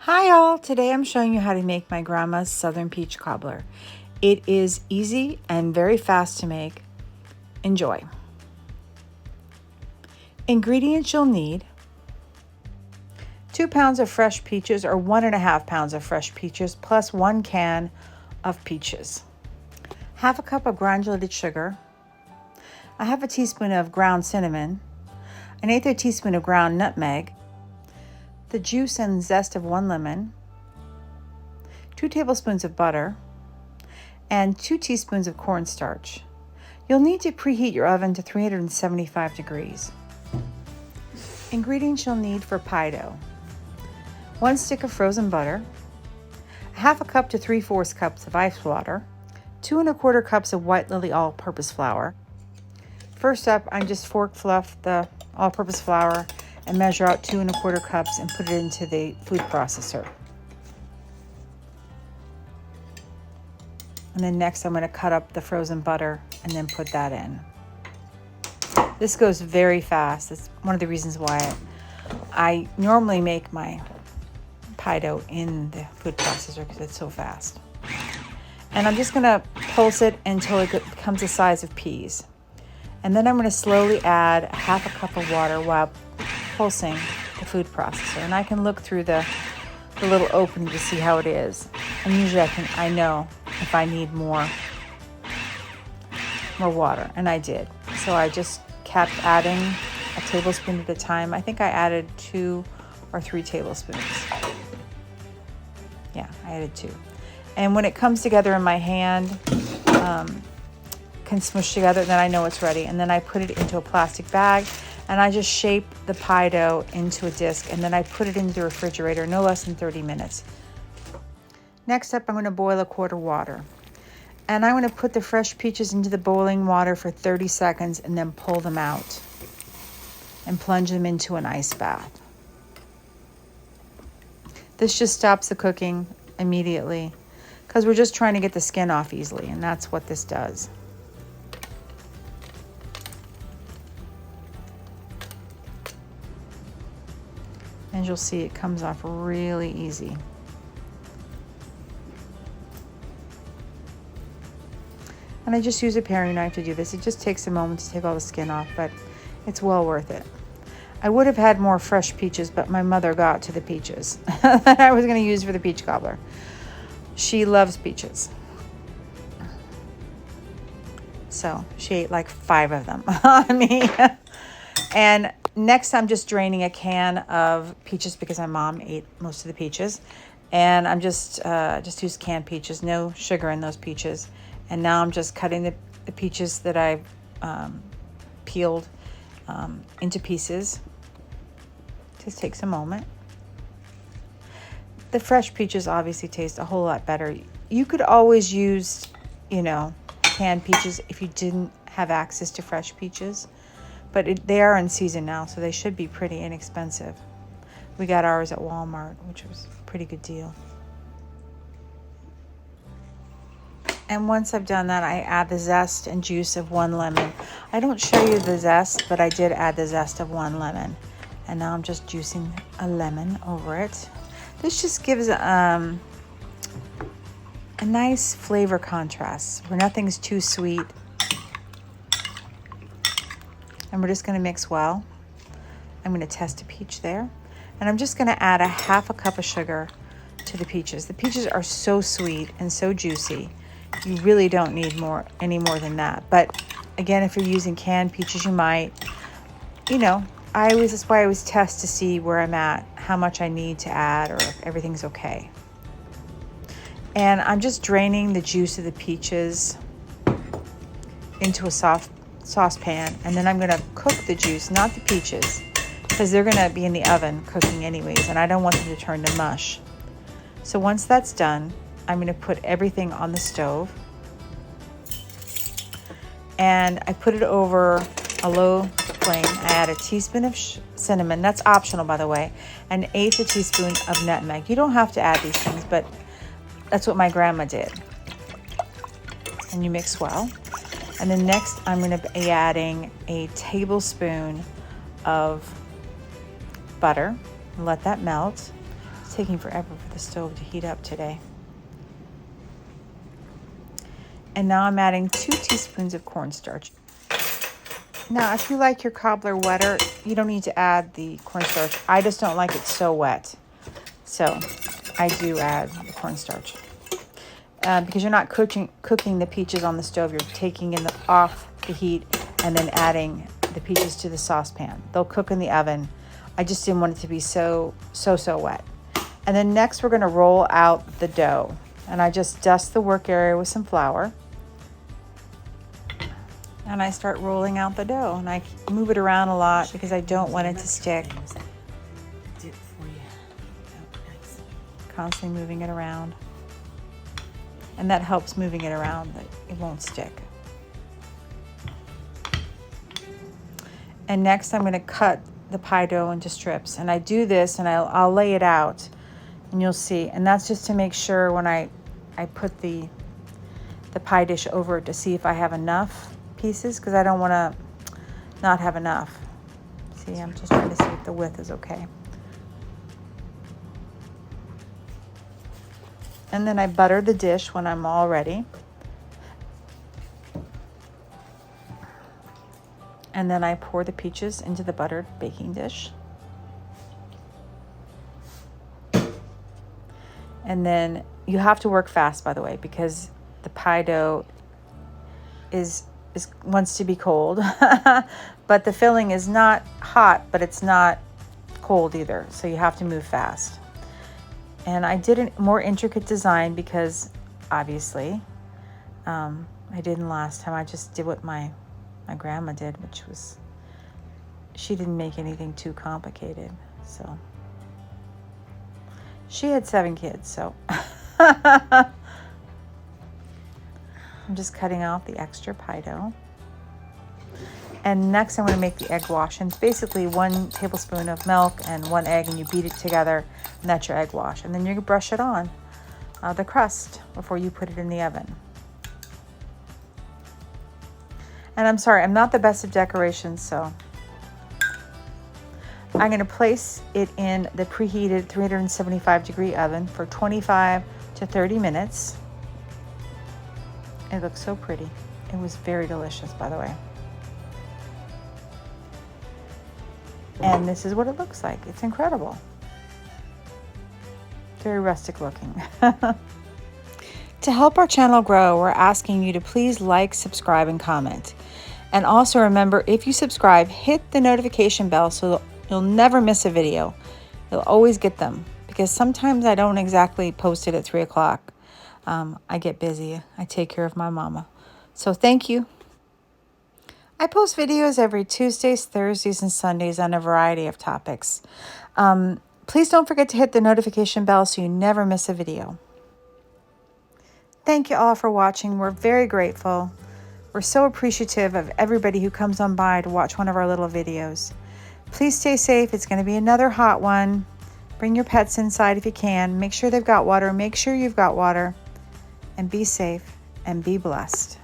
Hi all, today I'm showing you how to make my grandma's Southern Peach Cobbler. It is easy and very fast to make. Enjoy. Ingredients you'll need: 2 pounds of fresh peaches or 1.5 pounds of fresh peaches plus 1 can of peaches. Half a cup of granulated sugar, a half a teaspoon of ground cinnamon, an eighth of a teaspoon of ground nutmeg, the juice and zest of 1 lemon, 2 tablespoons of butter, and 2 teaspoons of cornstarch. You'll need to preheat your oven to 375 degrees. Ingredients you'll need for pie dough: 1 stick of frozen butter, half a cup to 3/4 cups of ice water, 2 1/4 cups of white lily all-purpose flour. First up, I just fork fluff the all-purpose flour and measure out 2 1/4 cups and put it into the food processor. And then next I'm going to cut up the frozen butter and then put that in. This goes very fast. That's one of the reasons why I normally make my pie dough in the food processor, because it's so fast. And I'm just going to pulse it until it becomes the size of peas. And then I'm going to slowly add a half a cup of water while pulsing the food processor. And I can look through the little opening to see how it is. And usually I know if I need more water, and I did. So I just kept adding a tablespoon at a time. I think I added 2 or 3 tablespoons. Yeah, I added 2. And when it comes together in my hand, can smush together, then I know it's ready. And then I put it into a plastic bag and I just shape the pie dough into a disc, and then I put it into the refrigerator no less than 30 minutes. Next up, I'm going to boil a quart of water. And I'm going to put the fresh peaches into the boiling water for 30 seconds and then pull them out and plunge them into an ice bath. This just stops the cooking immediately because we're just trying to get the skin off easily, and that's what this does. And you'll see it comes off really easy. And I just use a paring knife to do this. It just takes a moment to take all the skin off, but it's well worth it. I would have had more fresh peaches, but my mother got to the peaches that I was going to use for the peach cobbler. She loves peaches. So she ate like 5 of them on me. And next, I'm just draining a can of peaches because my mom ate most of the peaches. And I'm just use canned peaches, no sugar in those peaches. And now I'm just cutting the peaches that I've peeled into pieces. Just takes a moment. The fresh peaches obviously taste a whole lot better. You could always use, canned peaches if you didn't have access to fresh peaches. But they are in season now, so they should be pretty inexpensive. We got ours at Walmart, which was a pretty good deal. And once I've done that, I add the zest and juice of 1 lemon. I don't show you the zest, but I did add the zest of 1 lemon. And now I'm just juicing a lemon over it. This just gives a nice flavor contrast where nothing's too sweet. And we're just going to mix well. I'm going to test a peach there. And I'm just going to add a half a cup of sugar to the peaches. The peaches are so sweet and so juicy. You really don't need any more than that. But again, if you're using canned peaches, you might. That's why I always test to see where I'm at, how much I need to add, or if everything's okay. And I'm just draining the juice of the peaches into a soft saucepan, and then I'm going to cook the juice, not the peaches, because they're going to be in the oven cooking anyways, and I don't want them to turn to mush. So once that's done, I'm going to put everything on the stove, and I put it over a low flame. I add a teaspoon of cinnamon, that's optional by the way, and 1/8 a teaspoon of nutmeg. You don't have to add these things, but that's what my grandma did. And you mix well. And then next, I'm going to be adding a tablespoon of butter. Let that melt. It's taking forever for the stove to heat up today. And now I'm adding 2 teaspoons of cornstarch. Now, if you like your cobbler wetter, you don't need to add the cornstarch. I just don't like it so wet. So I do add the cornstarch. Because you're not cooking the peaches on the stove. You're taking off the heat and then adding the peaches to the saucepan. They'll cook in the oven. I just didn't want it to be so wet. And then next we're going to roll out the dough. And I just dust the work area with some flour. And I start rolling out the dough. And I move it around a lot because I don't want it to stick. Constantly moving it around. And that helps moving it around, that it won't stick. And next I'm going to cut the pie dough into strips. And I do this and I'll lay it out and you'll see. And that's just to make sure when I put the pie dish over it to see if I have enough pieces, because I don't want to not have enough. See, I'm just trying to see if the width is okay. And then I butter the dish when I'm all ready. And then I pour the peaches into the buttered baking dish. And then you have to work fast, by the way, because the pie dough wants to be cold. But the filling is not hot, but it's not cold either. So you have to move fast. And I did a more intricate design because obviously I didn't last time. I just did what my grandma did, which was, she didn't make anything too complicated. So she had 7 kids, so I'm just cutting off the extra pie dough. And next I'm going to make the egg wash. And it's basically 1 tablespoon of milk and 1 egg, and you beat it together, and that's your egg wash. And then you brush it on the crust before you put it in the oven. And I'm sorry, I'm not the best at decorations, so I'm going to place it in the preheated 375-degree oven for 25 to 30 minutes. It looks so pretty. It was very delicious, by the way. And this is what it looks like. It's incredible. Very rustic looking. To help our channel grow, we're asking you to please like, subscribe, and comment. And also remember, if you subscribe, hit the notification bell so you'll never miss a video. You'll always get them, because sometimes I don't exactly post it at 3 o'clock. I get busy. I take care of my mama. So thank you. I post videos every Tuesdays, Thursdays, and Sundays on a variety of topics. Please don't forget to hit the notification bell so you never miss a video. Thank you all for watching. We're very grateful. We're so appreciative of everybody who comes on by to watch one of our little videos. Please stay safe. It's going to be another hot one. Bring your pets inside if you can. Make sure they've got water. Make sure you've got water. And be safe and be blessed.